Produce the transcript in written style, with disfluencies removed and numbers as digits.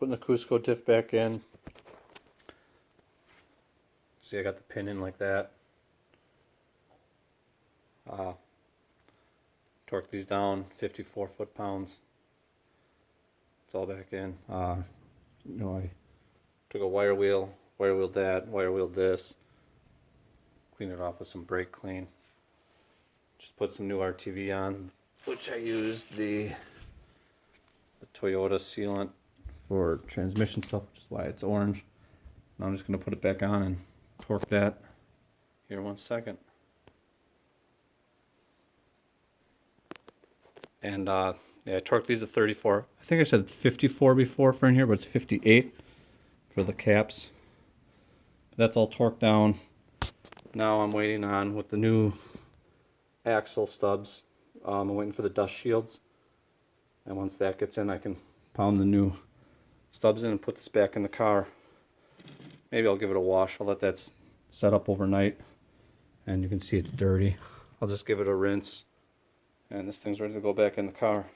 putting the Cusco diff back in. See, I got the pin in like that. Torque these down, 54 foot-pounds. It's all back in. I took a wire wheel, wire wheeled that, wire wheeled this. Clean it off with some brake clean. Just put some new RTV on, which I used the Toyota sealant for transmission stuff, which is why it's orange. Now I'm just going to put it back on and torque that here 1 second. And yeah, I torqued these to 34. I think I said 54 before for in here, but it's 58 for the caps. That's all torqued down. Now I'm waiting on with the new axle stubs. I'm waiting for the dust shields. And once that gets in, I can pound the new stubs in and put this back in the car. Maybe I'll give it a wash. I'll let that set up overnight. And you can see it's dirty. I'll just give it a rinse. And this thing's ready to go back in the car.